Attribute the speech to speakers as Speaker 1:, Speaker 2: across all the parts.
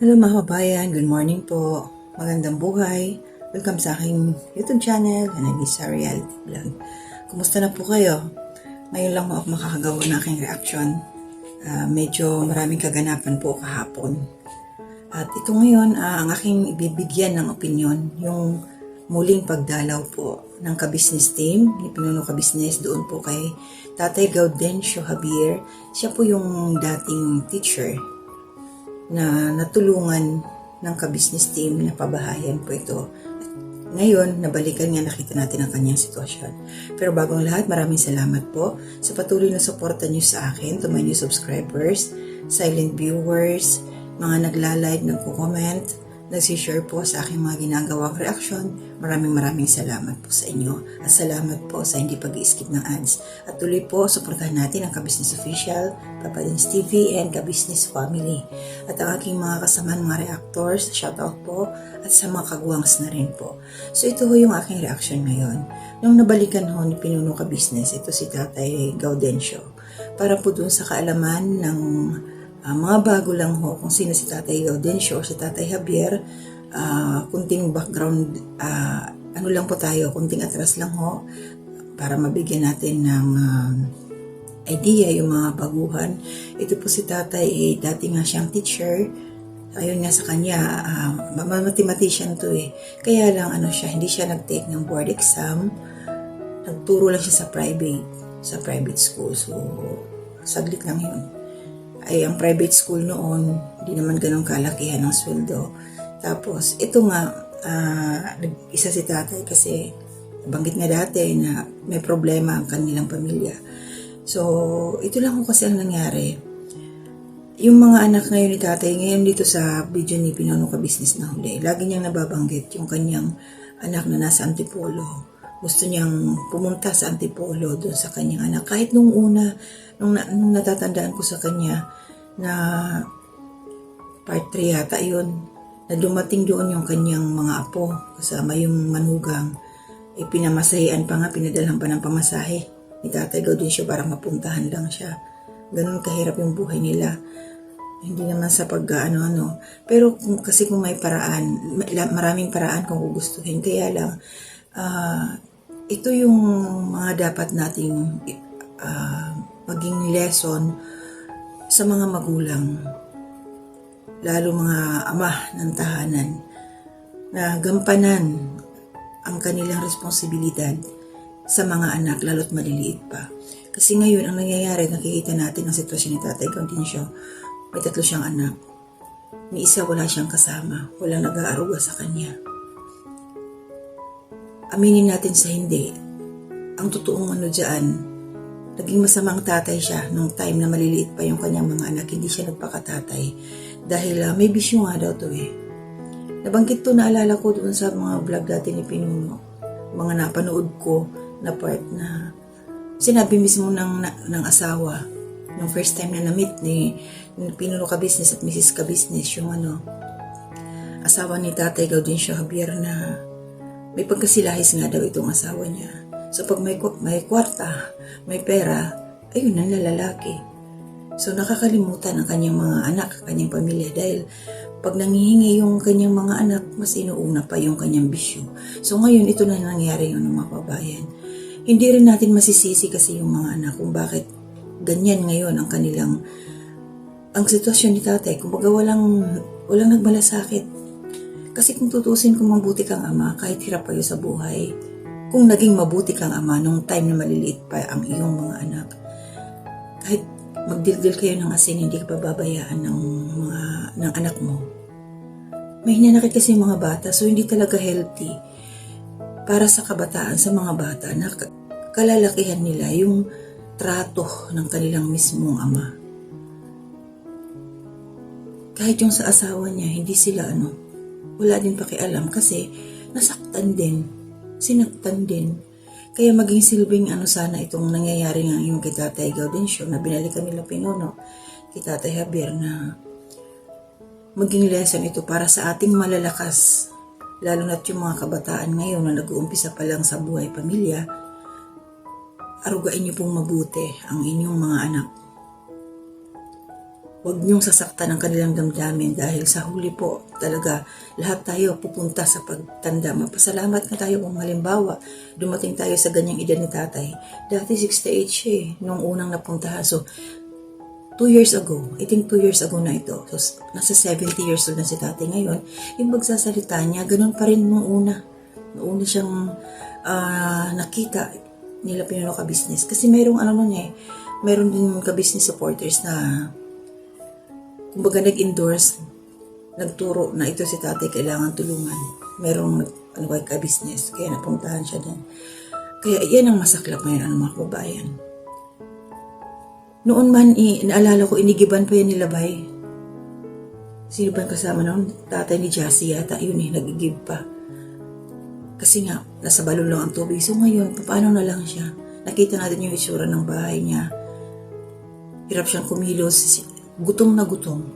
Speaker 1: Hello mga kabayan, good morning po. Magandang buhay. Welcome sa aking YouTube channel, Anagisa Reality Vlog. Kumusta na po kayo? Ngayon lang mo ako makakagawa ng aking reaction. Medyo maraming kaganapan po kahapon. At ito ngayon, ang aking ibibigyan ng opinion, yung muling pagdalaw po ng ka-business team, ni Pinuno Ka-Business, doon po kay Tatay Gaudencio Javier. Siya po yung dating teacher na natulungan ng ka-business team na pabahayan po ito. Ngayon, nabalikan nga, nakita natin ang kanyang sitwasyon. Pero bago ang lahat, maraming salamat po sa patuloy na suporta niyo sa akin, to my new subscribers, silent viewers, mga nagla-like, nagko-comment, nagsishare po sa aking mga ginagawang reaction. Maraming salamat po sa inyo. At salamat po sa hindi pag-i-skip ng ads. At tuloy po, suportahan natin ang Ka-Business Official, Papa Dins TV, and Ka-Business Family. At ang aking mga kasamaan, mga reactors, shoutout po, at sa mga kagwangs na rin po. So ito ho yung aking reaction ngayon. Nung nabalikan ho ni Pinuno Ka-Business, ito si Tatay Gaudencio, para po dun sa kaalaman ng mga bago lang ho kung sino si Tatay Gaudencio o si Tatay Javier. Kunting background, ano lang po tayo, kunting atras lang ho para mabigyan natin ng idea yung mga baguhan. Ito po si Tatay, dati nga siyang teacher. Ayun nga sa kanya, mathematician to eh. Kaya lang hindi siya nag-take ng board exam. Nagturo lang siya sa private school. So, saglit lang yun. Ay, ang private school noon, hindi naman ganun kalakihan ng sweldo. Tapos, ito nga, isa si Tatay kasi nabanggit nga dati na may problema ang kanilang pamilya. So, ito lang kasi ang nangyari. Yung mga anak ngayon ni Tatay, ngayon dito sa video ni Pinuno Ka-Business na huli, lagi niyang nababanggit yung kanyang anak na nasa Antipolo. Gusto niyang pumunta sa Antipolo doon sa kanyang anak. Kahit nung una, nung natatandaan ko sa kanya na part 3 yata yun, na dumating doon yung kanyang mga apo kasama yung manugang. Pinamasahian pa nga, pinadalhan pa ng pamasahe ni Tatay Gaudencio para mapuntahan lang siya. Ganun kahirap yung buhay nila. Hindi naman sa pag-ano. Pero kasi kung may paraan, maraming paraan kung gugustuhin. Kaya lang, ito yung mga dapat nating maging lesson sa mga magulang, lalo mga ama ng tahanan, na gampanan ang kanilang responsibilidad sa mga anak, lalo't maliliit pa. Kasi ngayon, ang nangyayari, nakikita natin ang sitwasyon ni Tatay Gaudencio. May 3 siyang anak. May isa wala siyang kasama, walang nag-aaruga sa kanya. Aminin natin sa hindi, ang totoong dyan, naging masamang tatay siya nung time na maliliit pa yung kanyang mga anak, hindi siya nagpakatatay. Dahil may bisyo nga daw to eh. Nabanggit to, naalala ko doon sa mga vlog dati ni Pinuno, mga napanood ko na part na sinabi mismo ng asawa, nung first time na na-meet ni Pinuno Ka-Business at Mrs. Ka-Business, yung asawa ni Tatay Gaudencio Javier, na may pagkasilahis nga daw itong asawa niya. So pag may kwarta, may pera, ayun ang lalaki. So nakakalimutan ang kanyang mga anak, kanyang pamilya, dahil pag nangihingi yung kanyang mga anak, mas inuuna pa yung kanyang bisyo. So ngayon, ito na nangyari yung mga kabayan. Hindi rin natin masisisi kasi yung mga anak kung bakit ganyan ngayon ang kanilang, ang sitwasyon ni Tatay. Kumbaga walang nagmalasakit. Kasi kung tutusin, kung mabuti kang ama, kahit hirap kayo sa buhay, kung naging mabuti kang ama nung time na maliliit pa ang iyong mga anak, kahit magdildil kayo ng asin, hindi ka pababayaan ng anak mo. May hinanakit kasi mga bata, so hindi talaga healthy para sa kabataan, sa mga bata na kalalakihan nila yung trato ng kanilang mismong ama. Kahit yung sa asawa niya, hindi sila wala din pakialam kasi nasaktan din, sinaktan din. Kaya maging silbing sana itong nangyayari nga yung kay Tatay Gaudencio na binalikan nila Pinuno kay Tatay Javier, na maging lesson ito para sa ating malalakas, lalo na't yung mga kabataan ngayon na nag-uumpisa pa lang sa buhay pamilya. Arugain niyo pong mabuti ang inyong mga anak. Huwag niyong sasaktan ang kanilang damdamin dahil sa huli po talaga lahat tayo pupunta sa pagtanda. Mapasalamat na tayo kung halimbawa dumating tayo sa ganyang edad ni tatay. Dati 68 siya nung unang napuntahan. So 2 years ago, I think 2 years ago na ito. So nasa 70 years old na si tatay ngayon. Yung magsasalita niya, ganun pa rin nung una. Nung una siyang nakita nila Pinuno ka-business. Kasi mayroong mayroon din ka-business supporters na kumbaga nag-endorse, nagturo na ito si tatay kailangan tulungan. Merong ka-business, kaya napuntahan siya din. Kaya yan ang masaklap ngayon mga kababayan. Noon man, naalala ko, inigiban pa yan ni Labay. Sino ba kasama noon? Tatay ni Jassy yata, yun nagigib pa. Kasi nga, nasa balon lang ang tubig. So ngayon, paano na lang siya? Nakita natin yung itsura ng bahay niya. Hirap siyang kumilos. Gutom na gutom.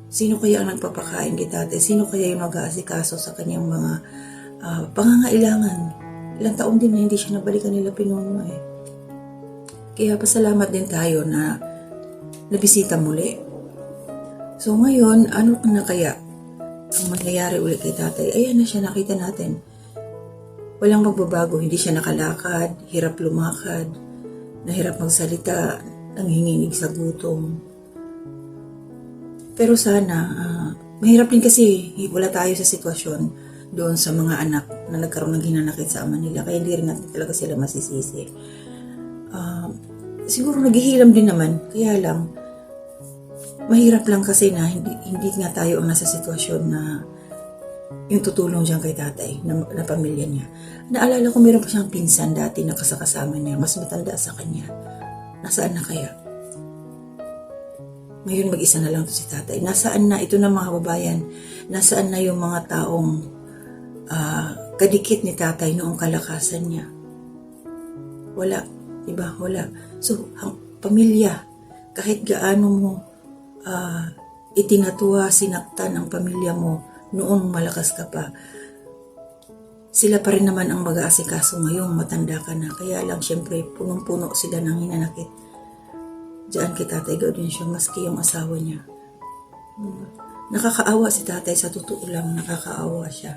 Speaker 1: Sino kaya ang nagpapakain kay tatay? Sino kaya yung mag-aasikaso sa kanyang mga pangangailangan? Ilang taon din na hindi siya nabalikan nila Pinuno Kaya pasalamat din tayo na nabisita muli. So ngayon, ano na kaya ang mangyayari ulit kay tatay? Ayan na siya, nakita natin. Walang magbabago, hindi siya nakalakad, hirap lumakad, nahirap magsalita, nanginginig sa gutom. Pero sana, mahirap din kasi wala tayo sa sitwasyon doon sa mga anak na nagkaroon ng hinanakit sa ama nila. Kaya hindi rin natin talaga sila masisisi. Siguro naghihiram din naman. Kaya lang, mahirap lang kasi na hindi nga tayo ang nasa sitwasyon na yung tutulong dyan kay tatay na pamilya niya. Naalala ko meron pa siyang pinsan dati na kasakasama niya. Mas matanda sa kanya. Nasaan na kaya? Ngayon mag-isa na lang to si tatay. Nasaan na ito na mga kababayan? Nasaan na yung mga taong kadikit ni tatay noong kalakasan niya? Wala. Diba? Wala. So, ang pamilya, kahit gaano mo itinatuwa, sinaktan ang pamilya mo noong malakas ka pa, sila pa rin naman ang mag-aasikaso ngayong matanda ka na. Kaya lang, syempre, punong-puno sila ng hinanakit. Diyan kay Tatay Gaudencio, maski yung asawa niya. Nakakaawa si tatay, sa totoo lang, nakakaawa siya.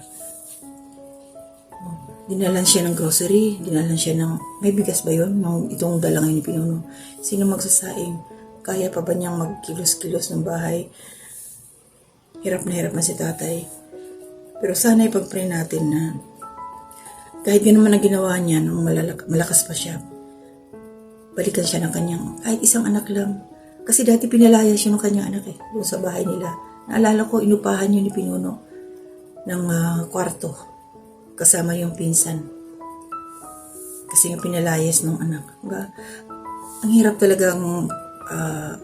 Speaker 1: Dinalan siya ng grocery, dinalan siya ng, may bigas ba yun? Itong dalang ni Pinuno. Sino magsasaing? Kaya pa ba niyang magkilos-kilos ng bahay? Hirap na si tatay. Pero sana ipag-pray natin na kahit gano'n man ang ginawa niya nung malakas pa siya, balikan siya ng kanyang, kahit isang anak lang. Kasi dati pinalaya siya ng kanyang anak doon sa bahay nila. Naalala ko, inupahan niyo ni Pinuno ng kwarto, kasama yung pinsan. Kasi yung pinalayas ng anak. Diba? Ang hirap talagang,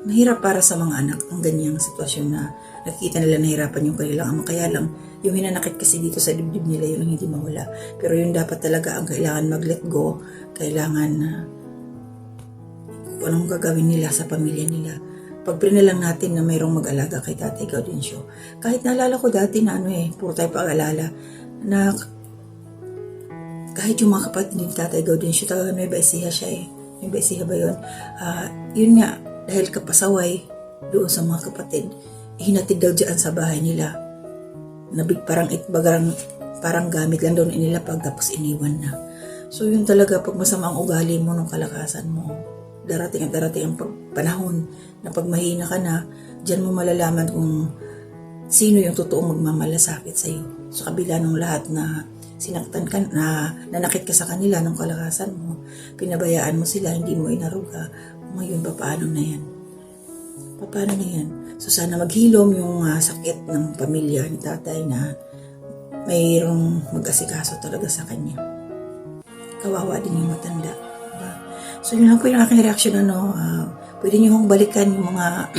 Speaker 1: mahirap para sa mga anak ang ganyang sitwasyon na nakikita nila nahirapan yung kanilang ama. Kaya lang, yung hinanakit kasi dito sa dibdib nila yung hindi mawala. Pero yun dapat talaga ang kailangan mag-let go. Kailangan kung anong gagawin nila sa pamilya nila. Pag-pray na lang natin na mayroong mag-alaga kay Tatay Gaudencio. Kahit naalala ko dati na puro tayo pag-alala, na kahit yung mga kapatid ni Tatay Gaudencio, talaga may baisiha siya May baisiha ba yun? Yun nga, dahil kapasaway doon sa mga kapatid, hinatid daw dyan sa bahay nila. Parang gamit lang doon inilapag tapos iniwan na. So yun talaga, pag masama ang ugali mo nung kalakasan mo, darating ang panahon na pag mahina ka na, dyan mo malalaman kung sino yung totoong magmamalasakit sa iyo. Sa kabila ng lahat na sinaktan ka, na nanakit ka sa kanila nung kalakasan mo, pinabayaan mo sila, hindi mo inaruga, ngayon paano na yan? Paano na yan? So sana maghilom yung sakit ng pamilya ni tatay na mayroong mag-asikaso talaga sa kanya. Kawawa din yung matanda. Diba? So yun lang po yung aking reaksyon. Pwede niyo hong balikan yung mga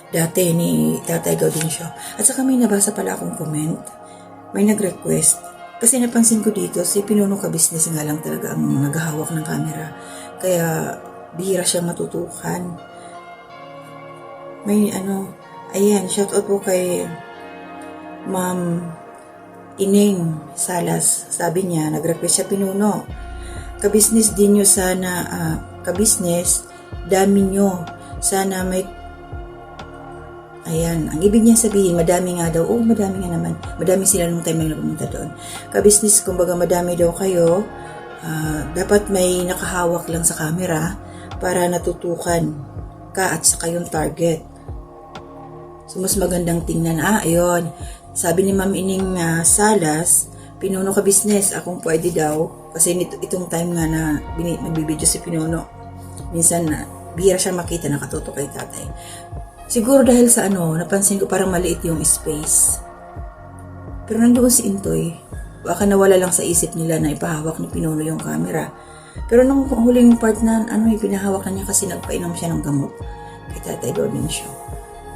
Speaker 1: dati ni Tatay Gaudencio. At saka may nabasa pala akong comment. May nag-request. Kasi napansin ko dito, si Pinuno ka-business nga lang talaga ang naghahawak ng camera. Kaya bihira siya matutukan. May ayan, shoutout po kay Ma'am Ining Salas. Sabi niya, nag-request siya, Pinuno, kabisnes din nyo sana, kabisnes, dami nyo, sana may Ayan, ang ibig niya sabihin, madami nga daw. Oo, madami nga naman. Madami sila nung time na pumunta doon. Ka-business, kumbaga madami daw kayo. Dapat may nakahawak lang sa camera para natutukan ka at saka yung target. So, mas magandang tingnan. Ayun. Sabi ni Ma'am Ining Salas, Pinuno ka business, akong pwede daw. Kasi itong time nga na nagbibideo si Pinuno, minsan bihira siya makita nakatutok kay tatay. Siguro dahil sa napansin ko parang maliit yung space. Pero nandoon si Intoy. Baka nawala lang sa isip nila na ipahawak ni Pinuno yung camera. Pero nung huling part na ipinahawak na niya kasi nagpainom siya ng gamot kay Tatay Domincio.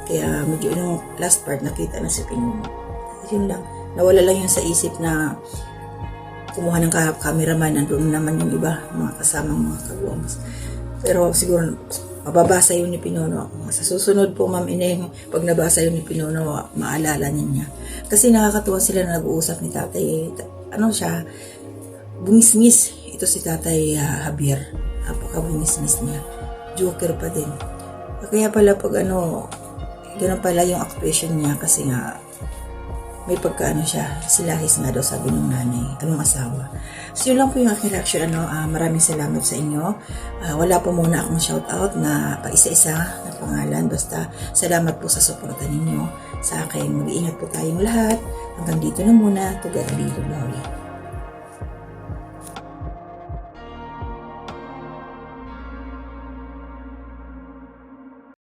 Speaker 1: Kaya medyo yung last part nakita na si Pinuno. Yun lang. Nawala lang yun sa isip na kumuha ng cameraman, nandun naman yung iba, mga kasamang mga kagwams. Pero siguro, mababasa yun ni Pinuno. Sa susunod po, Ma'am Ineng, pag nabasa yun ni Pinuno, maalala niya. Kasi nakakatuwa sila na nag-uusap ni Tatay. Siya, bungisngis. Ito si Tatay Javier. Napaka-bungisngis niya. Joker pa din. Kaya pala pag ganun pala yung actuation niya kasi nga, may pagkaano siya, silahis nga daw sabi ng nanay, anong asawa. So yun lang po yung aking reaction, maraming salamat sa inyo. Wala po muna akong shoutout na paisa-isa na pangalan, basta salamat po sa suporta ninyo sa akin. Mag-iingat po tayong lahat. Hanggang dito na muna, to God be the glory.